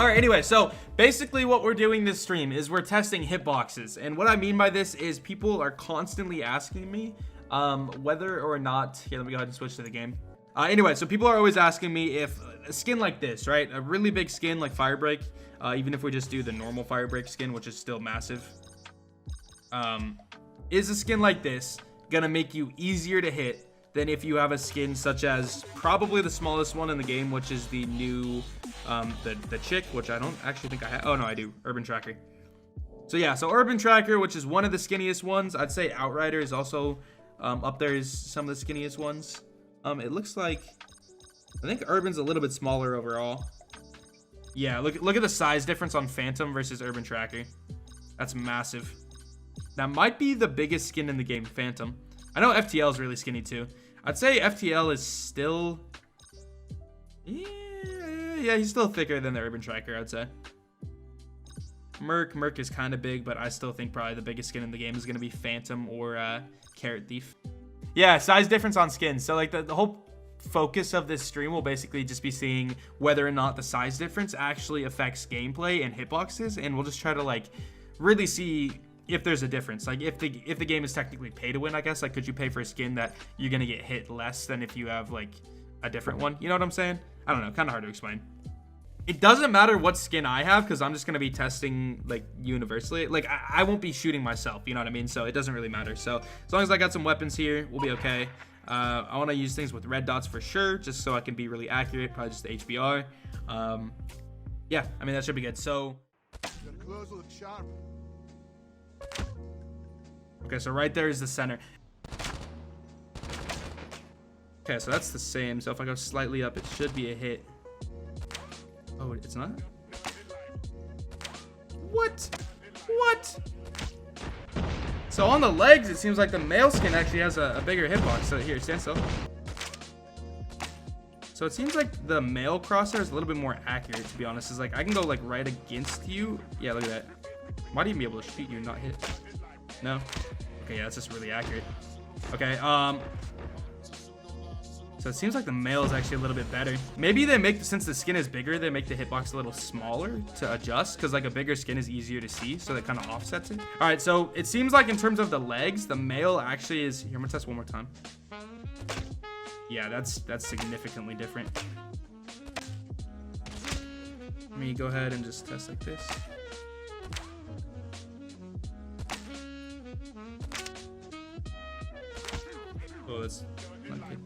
All right, anyway, so basically what we're doing this stream is we're testing hitboxes. And what I mean by this is people are constantly asking me whether or not, here, let me go ahead and switch to the game. Anyway, so people are always asking me if a skin like this, right? A really big skin like Firebreak, even if we just do the normal Firebreak skin, which is still massive. Is a skin like this gonna make you easier to hit than if you have a skin such as probably the smallest one in the game, which is the new, the chick, which I don't actually think I have. Oh no, I do. Urban Tracker. So yeah, so Urban Tracker, which is one of the skinniest ones. I'd say Outrider is also up there is some of the skinniest ones. It looks like, I think Urban's a little bit smaller overall. Yeah, look at the size difference on Phantom versus Urban Tracker. That's massive. That might be the biggest skin in the game, Phantom. I know FTL is really skinny too. I'd say FTL is still, yeah, he's still thicker than the Urban Tracker, I'd say. Merc is kind of big, but I still think probably the biggest skin in the game is going to be Phantom or Carrot Thief. Yeah, size difference on skins. So like the whole focus of this stream will basically just be seeing whether or not the size difference actually affects gameplay and hitboxes, and we'll just try to like really see if there's a difference. Like if the game is technically pay to win, I guess, like could you pay for a skin that you're gonna get hit less than if you have like a different one? You know what I'm saying? I don't know, kind of hard to explain. It doesn't matter what skin I have because I'm just gonna be testing like universally. Like I won't be shooting myself, you know what I mean? So it doesn't really matter. So as long as I got some weapons here, we'll be okay. I want to use things with red dots for sure, just so I can be really accurate. Probably just the HBR. Yeah, I mean that should be good. So okay, so right there is the center. Okay, so that's the same. So if I go slightly up, it should be a hit. Oh, it's not? What? So on the legs, it seems like the male skin actually has a bigger hitbox. So here, stand still. So it seems like the male crosshair is a little bit more accurate, to be honest. It's like I can go like right against you. Yeah, look at that. Might even be able to shoot you and not hit. No? Okay, yeah, that's just really accurate. Okay, so it seems like the male is actually a little bit better. Maybe they make, since the skin is bigger, they make the hitbox a little smaller to adjust, because like a bigger skin is easier to see, so that kind of offsets it. All right, so it seems like in terms of the legs, the male actually is, here, I'm gonna test one more time. Yeah, that's significantly different. Let me go ahead and just test like this. Oh, that's not good.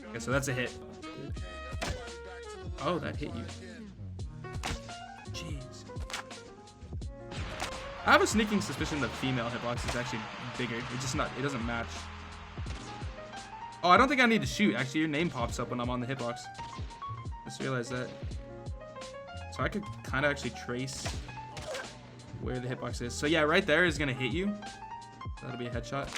Okay, so that's a hit. Oh, that hit you. Jeez. I have a sneaking suspicion that female hitbox is actually bigger. It's just not, it doesn't match. Oh, I don't think I need to shoot. Actually, your name pops up when I'm on the hitbox. Just realized that. So I could kind of actually trace where the hitbox is. So yeah, right there is gonna hit you. That'll be a headshot.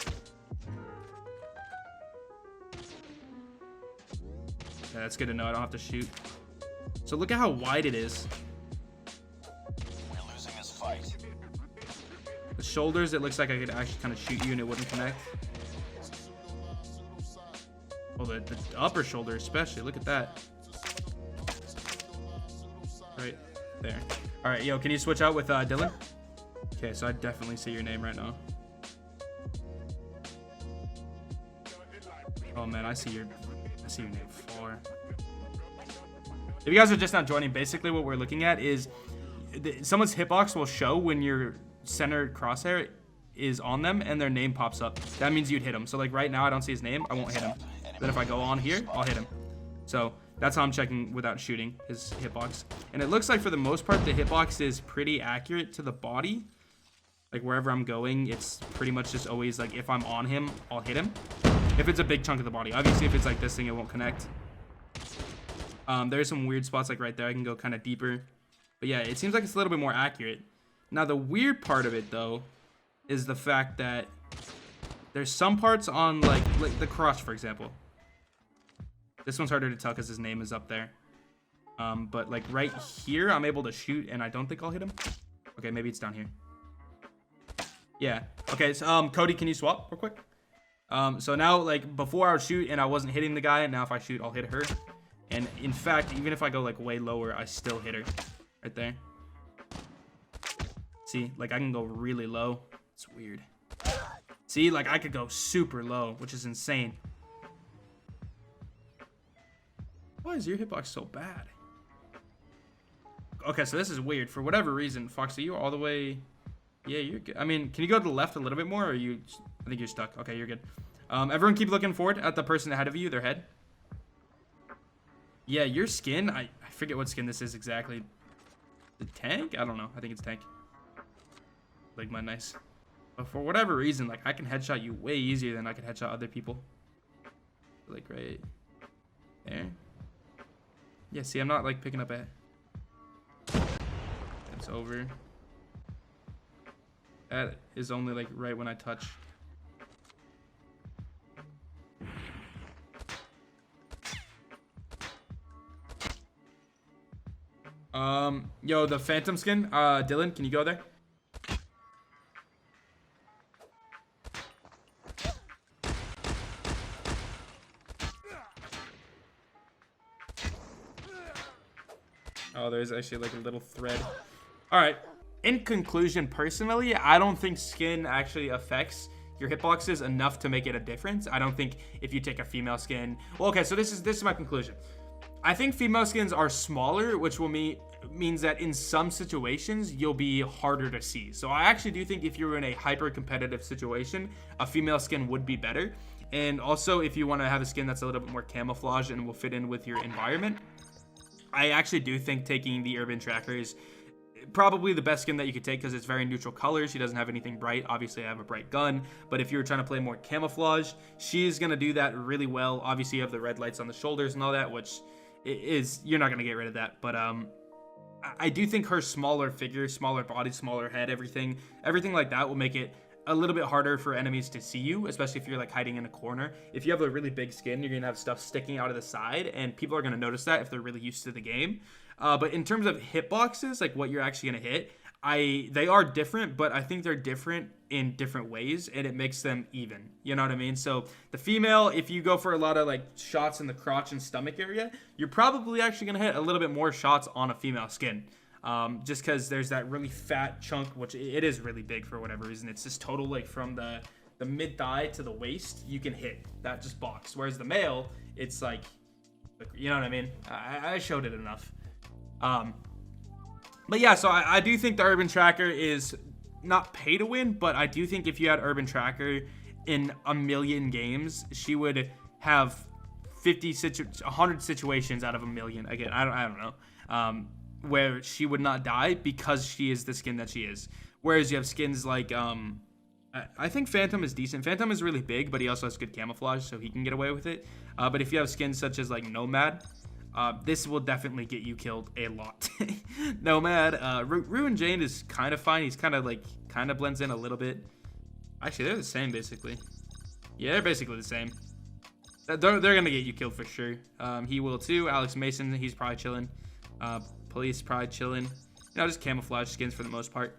Yeah, that's good to know. I don't have to shoot. So look at how wide it is. We're losing this fight. The shoulders, it looks like I could actually kind of shoot you and it wouldn't connect. Oh, the upper shoulder especially. Look at that. Right there. All right, yo, can you switch out with Dylan? Okay, so I definitely see your name right now. Oh man, I see your name far. If you guys are just now joining, basically what we're looking at is someone's hitbox will show when your center crosshair is on them and their name pops up. That means you'd hit him. So like right now I don't see his name, I won't hit him. Then if I go on here, I'll hit him. So that's how I'm checking without shooting his hitbox. And it looks like for the most part the hitbox is pretty accurate to the body. Like wherever I'm going, it's pretty much just always like if I'm on him, I'll hit him. If it's a big chunk of the body. Obviously if it's like this thing, it won't connect. There's some weird spots like right there. I can go kind of deeper. But yeah, it seems like it's a little bit more accurate. Now the weird part of it though is the fact that there's some parts on like the crush, for example. This one's harder to tell because his name is up there. But like right here, I'm able to shoot, and I don't think I'll hit him. Okay, maybe it's down here. Yeah. Okay. So Cody, can you swap real quick? So now, like, before I would shoot and I wasn't hitting the guy, and now if I shoot, I'll hit her. And in fact, even if I go like way lower, I still hit her right there. See, like I can go really low. It's weird. See, like I could go super low, which is insane. Why is your hitbox so bad? Okay, so this is weird. For whatever reason, Fox, are you all the way? Yeah, you're good. I mean, can you go to the left a little bit more, or are you? I think you're stuck. Okay, you're good. Everyone keep looking forward at the person ahead of you, their head. Yeah, your skin, I forget what skin this is exactly. The tank? I don't know. I think it's tank. Like my nice. But for whatever reason, like I can headshot you way easier than I can headshot other people. Like right there. Yeah, see, I'm not like picking up at. It's over. That is only like right when I touch. Yo, the Phantom skin, Dylan, can you go there? Oh, there's actually like a little thread. All right. In conclusion, personally, I don't think skin actually affects your hitboxes enough to make it a difference. I don't think if you take a female skin. Well, okay, so this is my conclusion. I think female skins are smaller, which will means that in some situations you'll be harder to see. So I actually do think if you're in a hyper competitive situation, a female skin would be better. And also, if you want to have a skin that's a little bit more camouflage and will fit in with your environment, I actually do think taking the Urban Tracker is probably the best skin that you could take because it's very neutral colors. She doesn't have anything bright. Obviously, I have a bright gun, but if you're trying to play more camouflage, she's going to do that really well. Obviously, you have the red lights on the shoulders and all that, which is, you're not going to get rid of that. But I do think her smaller figure, smaller body, smaller head, everything like that will make it a little bit harder for enemies to see you, especially if you're like hiding in a corner. If you have a really big skin, you're gonna have stuff sticking out of the side, and people are gonna notice that if they're really used to the game. But in terms of hitboxes, like what you're actually gonna hit, they are different, but I think they're different in different ways, and it makes them even. You know what I mean? So the female, if you go for a lot of like shots in the crotch and stomach area, you're probably actually gonna hit a little bit more shots on a female skin. Just because there's that really fat chunk, which it is really big for whatever reason. It's just total like from the mid thigh to the waist, you can hit that just box. Whereas the male, it's like, you know what I mean? I showed it enough. But yeah, so I do think the Urban Tracker is not pay to win, but I do think if you had Urban Tracker in a million games, she would have 100 situations out of a million. Again, I don't know. Where she would not die because she is the skin that she is. Whereas you have skins like, I think Phantom is decent. Phantom is really big, but he also has good camouflage, so he can get away with it. But if you have skins such as like Nomad, this will definitely get you killed a lot. Nomad, Ruin Jane is kind of fine. He's kind of blends in a little bit. Actually, they're the same basically. Yeah, they're basically the same. They're gonna get you killed for sure. He will too. Alex Mason, he's probably chilling. Police probably chilling. You know, just camouflage skins for the most part.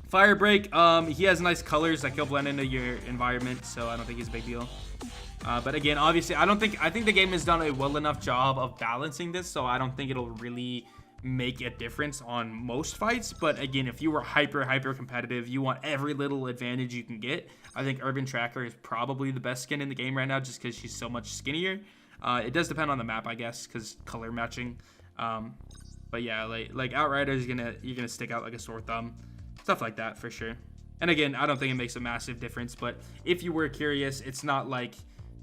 Firebreak, he has nice colors that he'll blend into your environment, so I don't think he's a big deal. But again, obviously, I think the game has done a well enough job of balancing this, so I don't think it'll really make a difference on most fights. But again, if you were hyper competitive, you want every little advantage you can get, I think Urban Tracker is probably the best skin in the game right now, just because she's so much skinnier. It does depend on the map, I guess, because color matching. But yeah, like Outriders, you're gonna stick out like a sore thumb, stuff like that for sure. And again, I don't think it makes a massive difference, but if you were curious, it's not like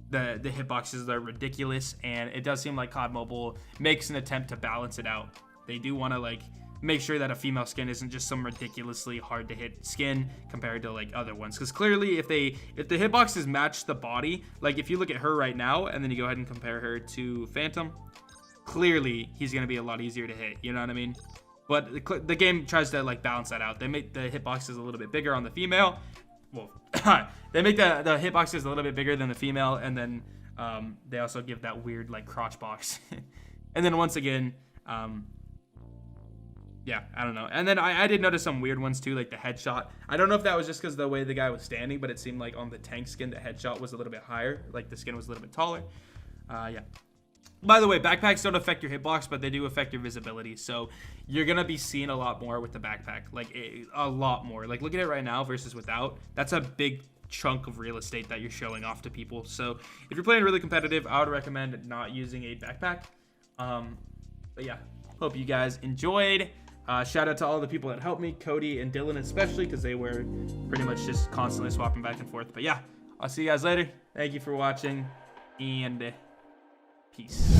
the hitboxes are ridiculous, and it does seem like COD Mobile makes an attempt to balance it out. They do want to like make sure that a female skin isn't just some ridiculously hard to hit skin compared to like other ones, because clearly if the hitboxes match the body, like if you look at her right now and then you go ahead and compare her to Phantom, clearly he's going to be a lot easier to hit, you know what I mean? But the game tries to like balance that out. They make the hitboxes a little bit bigger on the female. Well, they make the hitboxes a little bit bigger than the female, and then they also give that weird like crotch box. And then once again, yeah, I don't know. And then I did notice some weird ones too, like the headshot. I don't know if that was just because the way the guy was standing, but it seemed like on the tank skin, the headshot was a little bit higher. Like the skin was a little bit taller. Yeah. By the way, backpacks don't affect your hitbox, but they do affect your visibility. So you're going to be seeing a lot more with the backpack, like a lot more. Like look at it right now versus without. That's a big chunk of real estate that you're showing off to people. So if you're playing really competitive, I would recommend not using a backpack. But yeah, hope you guys enjoyed. Shout out to all the people that helped me, Cody and Dylan especially, because they were pretty much just constantly swapping back and forth. But yeah, I'll see you guys later. Thank you for watching, and peace.